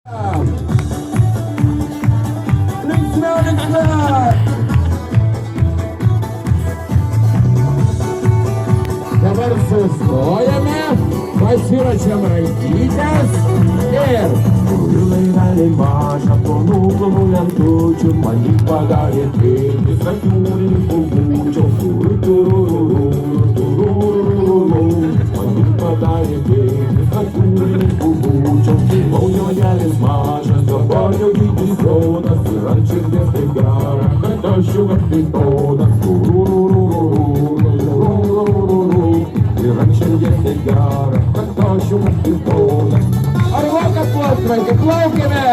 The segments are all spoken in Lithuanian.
Dabar sustojame, pasiruošiam rankytes ir Laiveliai maža, plonų lentučių, man jį padarė tėtis, akiūrininkų būčiau. Man jį padarė tėtis, akiūrininkų būčiau. Naujojelis mažas, dabar jau dydis jonas, ir ant širdies taip gera, kad aš jau aptitonas. Ir ant širdies taip gera, kad aš jau aptitonas. ar mokat plaukt, vaikai, plaukime!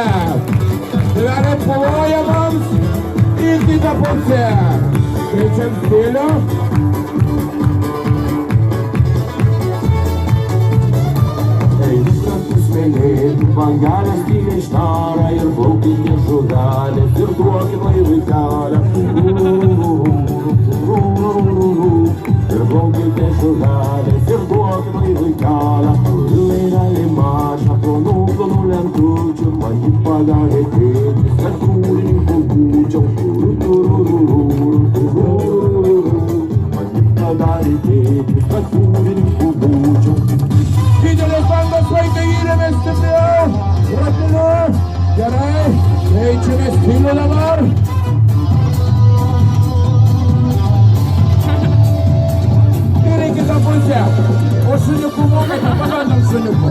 Tėveliai ploja mums į kitą pusę. Keičiam stilių. Smėlėtų bangelės tyliai štara ir plaukite žuvelės ir duokit laivui kelią. Ir plaukite žuvelės ir duokit laivui kelią. Laiveliai maža, plonų lentučių, man jį padarė tėtis, kad jūrininkų būčiau. Man jį padarė tėtis, kad jūrininkų būčiau. Didelės bangos, vaikai, įrėmės stipriau. Ratinu. Gerai. Keičiame stilių dabar. Ir į kitą pusę. O šuniukų mokate, pabandom šuniukų.